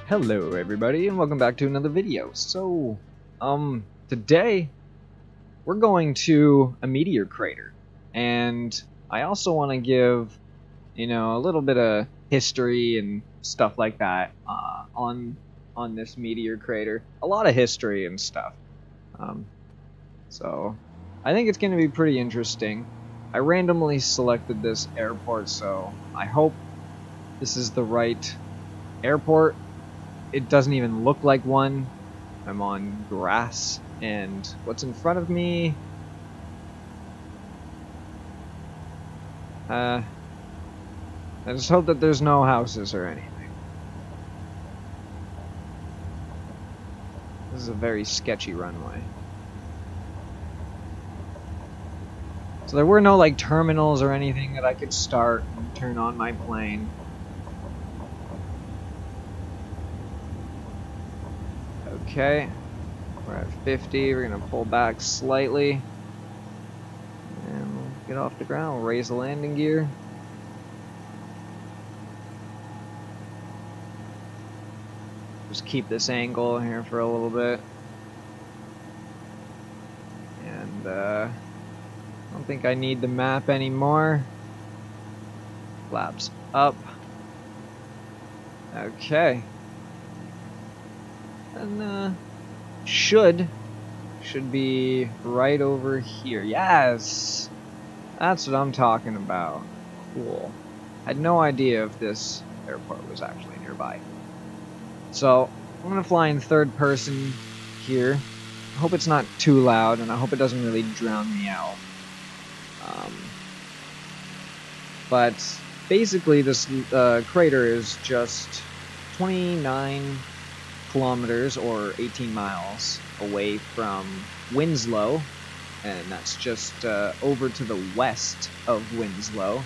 Hello everybody and welcome back to another video. So, today we're going to a meteor crater, and I also want to give, a little bit of history and stuff like that on this meteor crater. A lot of history and stuff. So I think it's going to be pretty interesting. I randomly selected this airport, so I hope this is the right airport. It doesn't even look like one. I'm on grass, and what's in front of me? I just hope that there's no houses or anything. This is a very sketchy runway. So there were no like terminals or anything that I could start and turn on my plane. Okay, we're at 50, we're gonna pull back slightly, and we'll get off the ground, we'll raise the landing gear. Just keep this angle here for a little bit. And, I don't think I need the map anymore. Flaps up. Okay. And should be right over here. Yes, that's what I'm talking about. Cool. I had no idea if this airport was actually nearby. So I'm gonna fly in third person here. I hope it's not too loud, and I hope it doesn't really drown me out. But basically, this crater is just 29 kilometers or 18 miles away from Winslow, and that's just over to the west of Winslow.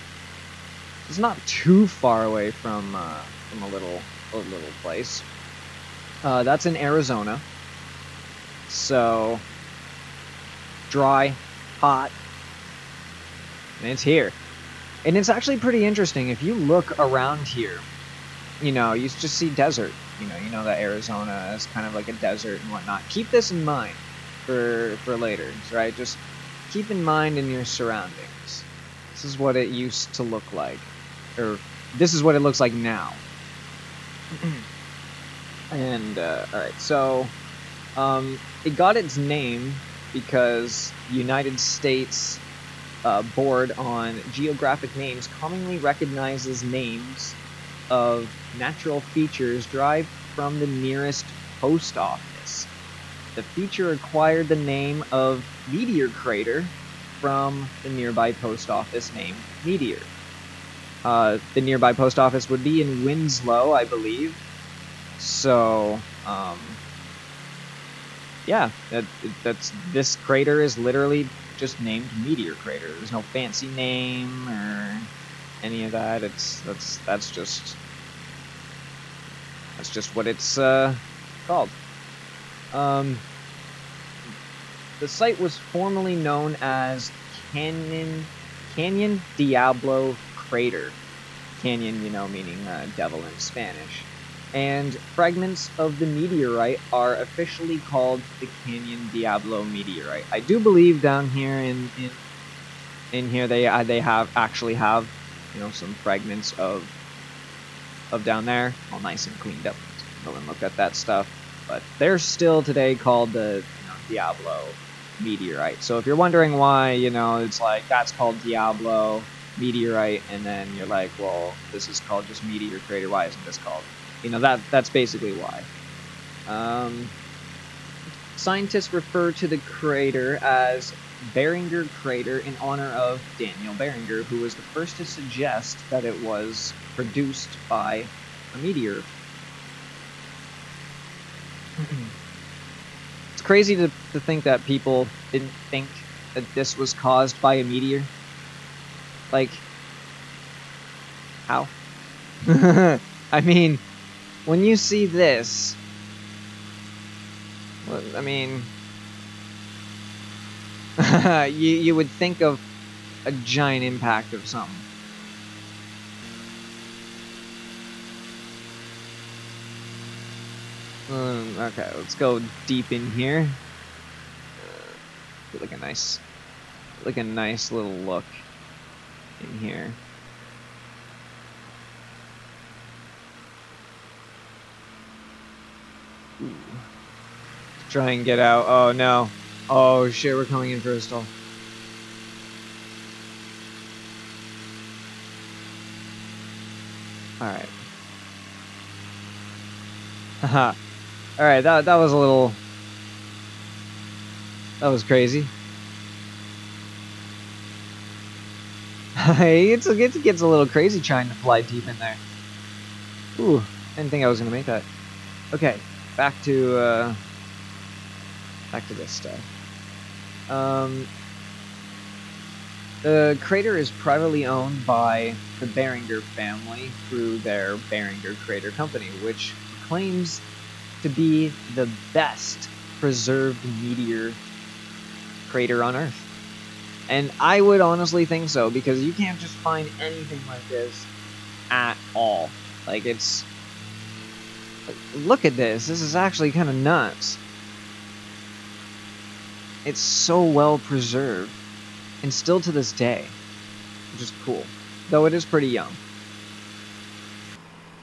It's not too far away from a little place. That's in Arizona, so dry, hot, and it's here. And it's actually pretty interesting. If you look around here, you just see desert. You know that Arizona is kind of like a desert and whatnot. Keep this in mind for later, right? Just keep in mind in your surroundings. This is what it used to look like, or this is what it looks like now. And alright, so it got its name because the United States Board on Geographic Names commonly recognizes names of natural features derived from the nearest post office. The feature acquired the name of Meteor Crater from the nearby post office named Meteor. The nearby post office would be in Winslow, I believe. So, yeah, this crater is literally just named Meteor Crater. There's no fancy name or any of that. That's just what it's called. The site was formerly known as Canyon Diablo Crater. Canyon, meaning devil in Spanish. And fragments of the meteorite are officially called the Canyon Diablo meteorite. I do believe down here in here they actually have some fragments of down there, all nice and cleaned up. Go and look at that stuff. But they're still today called the Diablo meteorite. So if you're wondering why it's like that's called Diablo meteorite, and then you're like, well, this is called just Meteor Crater. Why isn't this called? That's basically why. Scientists refer to the crater as Barringer Crater in honor of Daniel Barringer, who was the first to suggest that it was produced by a meteor. It's crazy to think that people didn't think that this was caused by a meteor. Like, how? I mean, when you see this, well, I mean, you would think of a giant impact of something. Okay, let's go deep in here. Get like a nice little look in here. Ooh. Try and get out. Oh no. Oh shit, we're coming in for a stall. Alright. Haha. Alright, that was a little... That was crazy. It gets a little crazy trying to fly deep in there. Ooh, didn't think I was gonna make that. Okay, back to this stuff. The crater is privately owned by the Barringer family through their Barringer Crater Company, which claims to be the best preserved meteor crater on Earth. And I would honestly think so, because you can't just find anything like this at all. Like, it's... Look at this. This is actually kind of nuts. It's so well preserved. And still to this day. Which is cool. Though it is pretty young.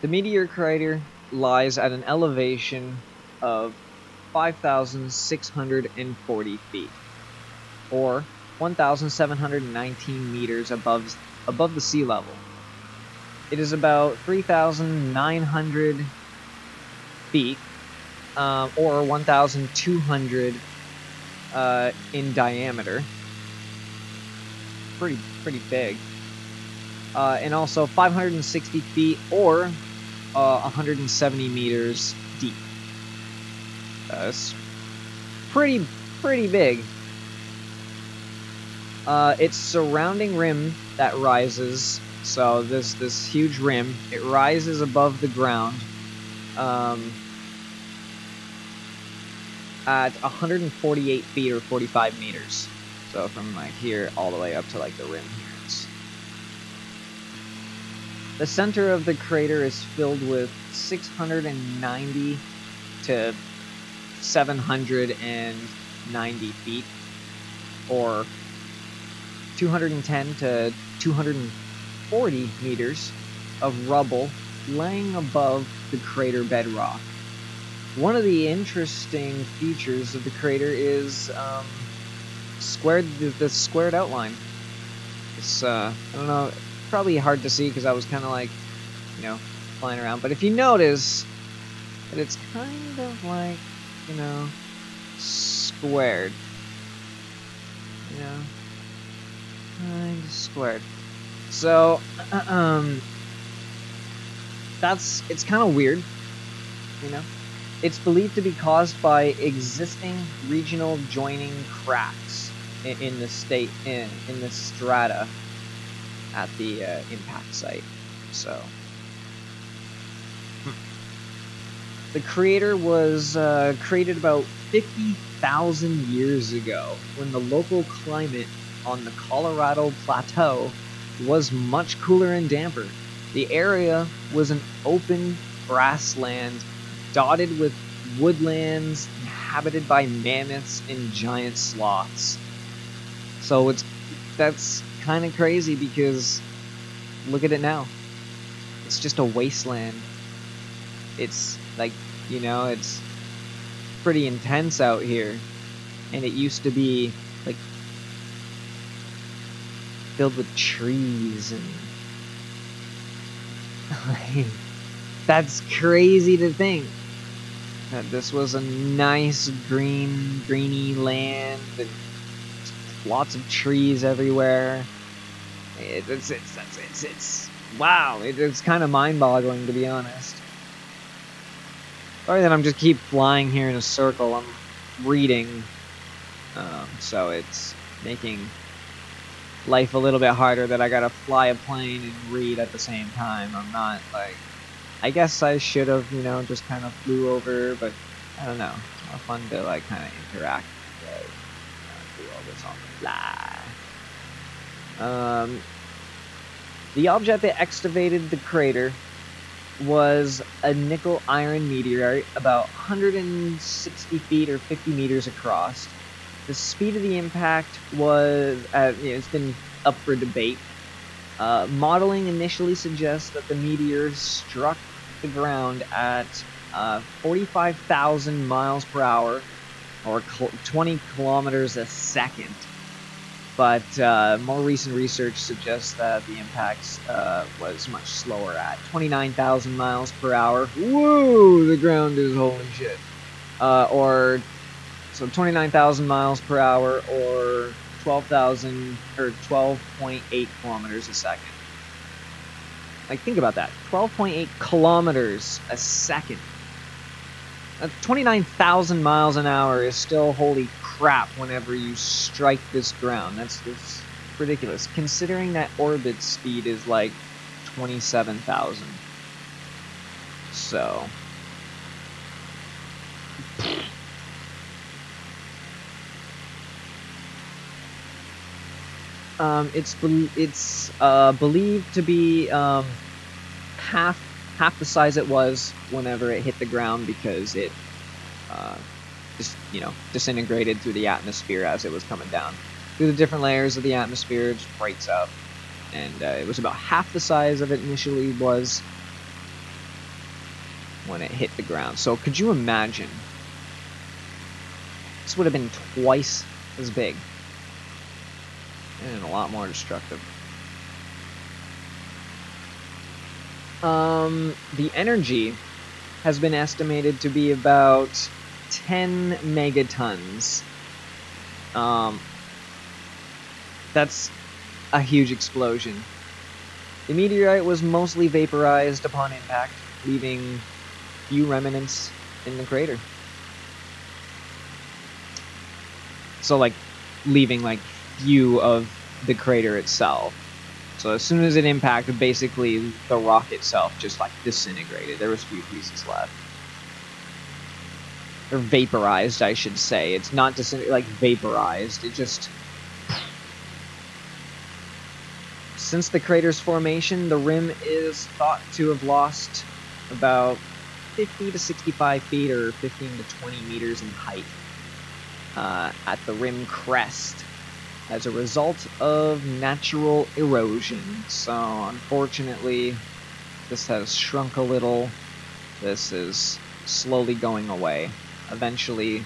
The meteor crater lies at an elevation of 5,640 feet. Or 1,719 meters above the sea level. It is about 3,900 feet, or 1,200 in diameter. Pretty big. And also 560 feet, or 170 meters deep. That's pretty big. Its surrounding rim that rises, so this huge rim, it rises above the ground at 148 feet or 45 meters. So from like here all the way up to like the rim here. The center of the crater is filled with 690 to 790 feet, or 210 to 240 meters of rubble laying above the crater bedrock. One of the interesting features of the crater is the squared outline. It's I don't know, probably hard to see because I was kind of like, you know, flying around. But if you notice that it's kind of like, you know, squared. You know, kind of squared. So, it's kind of weird, you know. It's believed to be caused by existing regional joining cracks in the strata at the impact site. So, the crater was created about 50,000 years ago, when the local climate on the Colorado Plateau was much cooler and damper. The area was an open grassland dotted with woodlands inhabited by mammoths and giant sloths. So that's kind of crazy, because look at it now. It's just a wasteland. It's like, you know, it's pretty intense out here. And it used to be like filled with trees and that's crazy to think that this was a nice greeny land and lots of trees everywhere. It's wow. It's kind of mind-boggling, to be honest. Sorry that I'm just keep flying here in a circle. I'm reading, so it's making life a little bit harder that I gotta fly a plane and read at the same time. I'm not like, I guess I should have, you know, just kind of flew over, but I don't know. It's more fun to like kind of interact with, do all this on the fly. The object that excavated the crater was a nickel iron meteorite about 160 feet or 50 meters across. The speed of the impact was, it's been up for debate. Modeling initially suggests that the meteor struck the ground at 45,000 miles per hour, or 20 kilometers a second. But more recent research suggests that the impact was much slower at 29,000 miles per hour. Whoa, the ground is holy shit. So 29,000 miles per hour, or 12,000 or 12.8 kilometers a second. Like, think about that. 12.8 kilometers a second. 29,000 miles an hour is still holy crap whenever you strike this ground. That's ridiculous. Considering that orbit speed is like 27,000. So. It's believed to be half the size it was whenever it hit the ground, because it just disintegrated through the atmosphere as it was coming down through the different layers of the atmosphere. It just breaks up, and it was about half the size of it initially was when it hit the ground. So could you imagine? This would have been twice as big and a lot more destructive. The energy has been estimated to be about 10 megatons. That's a huge explosion. The meteorite was mostly vaporized upon impact, leaving few remnants in the crater. So, like, leaving, like, few of the crater itself. So as soon as it impacted, basically the rock itself just like disintegrated. There was few pieces left. Or vaporized, I should say. It's not like vaporized. It just... Since the crater's formation, the rim is thought to have lost about 50 to 65 feet or 15 to 20 meters in height at the rim crest, as a result of natural erosion. So, unfortunately, this has shrunk a little. This is slowly going away. Eventually,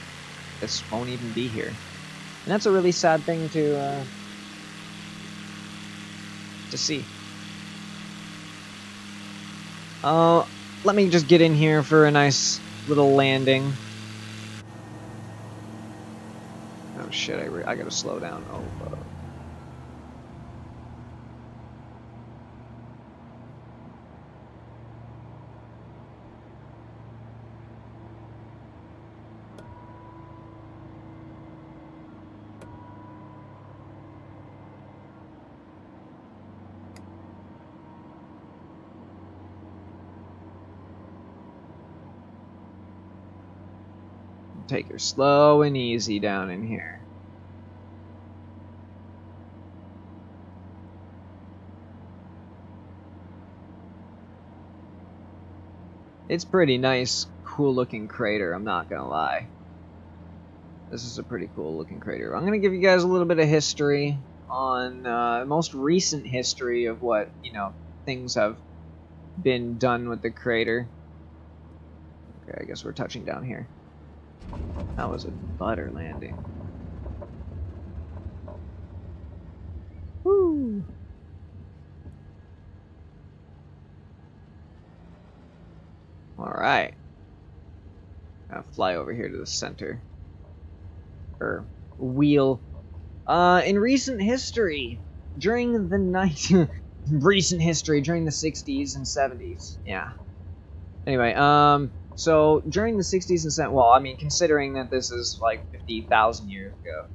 this won't even be here. And that's a really sad thing to see. Let me just get in here for a nice little landing. Oh shit, I gotta slow down. Oh, take her slow and easy down in here. It's pretty nice, cool looking crater, I'm not gonna lie. This is a pretty cool looking crater. I'm gonna give you guys a little bit of history on most recent history of what, things have been done with the crater. Okay, I guess we're touching down here. That was a butter landing. Woo! Alright. I'll fly over here to the center. Or wheel. In recent history, during the recent history, during the 60s and 70s. Yeah. Anyway, so during the 60s and 70s, well, I mean, considering that this is like 50,000 years ago,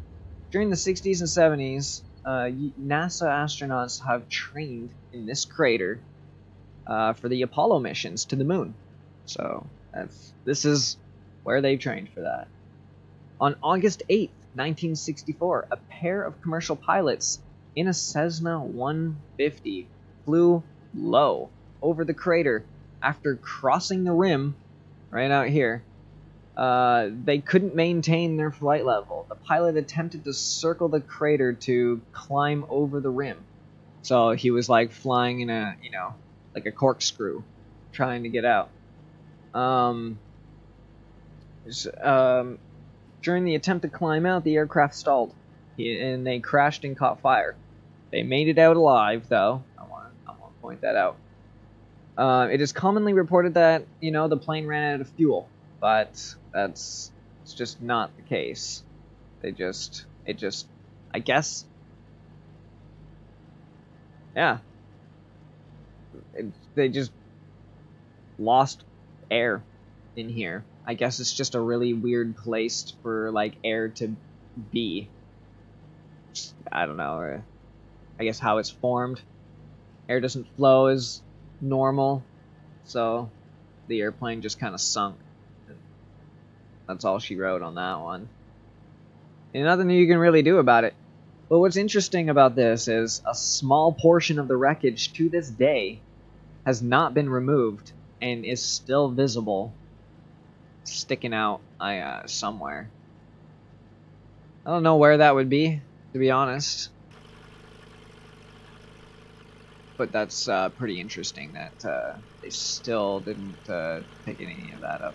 during the 60s and 70s, NASA astronauts have trained in this crater for the Apollo missions to the moon. So this is where they trained for that. On August 8th, 1964, a pair of commercial pilots in a Cessna 150 flew low over the crater after crossing the rim, right out here, they couldn't maintain their flight level. The pilot attempted to circle the crater to climb over the rim. So he was like flying in a, like a corkscrew, trying to get out. During the attempt to climb out, the aircraft stalled, and they crashed and caught fire. They made it out alive, though. I want to point that out. It is commonly reported that, the plane ran out of fuel, but it's just not the case. I guess, yeah. They just lost air in here. I guess it's just a really weird place for, like, air to be. I don't know. I guess how it's formed. Air doesn't flow as normal, so the airplane just kind of sunk. That's all she wrote on that one. And nothing you can really do about it. But what's interesting about this is a small portion of the wreckage to this day has not been removed and is still visible, sticking out somewhere. I don't know where that would be, to be honest. But that's pretty interesting that they still didn't pick any of that up.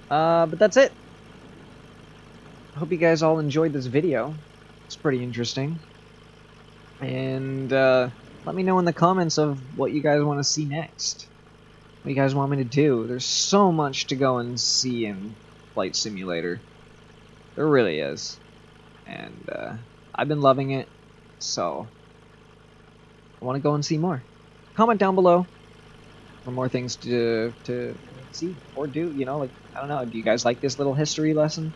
But that's it. I hope you guys all enjoyed this video. It's pretty interesting. And let me know in the comments of what you guys want to see next. What you guys want me to do. There's so much to go and see in Flight Simulator. There really is. And I've been loving it. So I want to go and see more. Comment down below for more things to see or do. Like, I don't know. Do you guys like this little history lesson?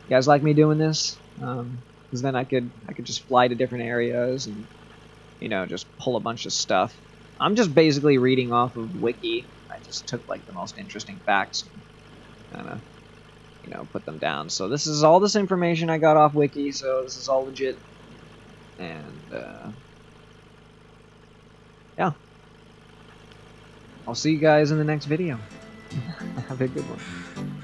You guys like me doing this? Because then I could just fly to different areas and just pull a bunch of stuff. I'm just basically reading off of Wiki. I just took like the most interesting facts and kind of put them down. So this is all this information I got off Wiki. So this is all legit. And yeah, I'll see you guys in the next video. Have a good one.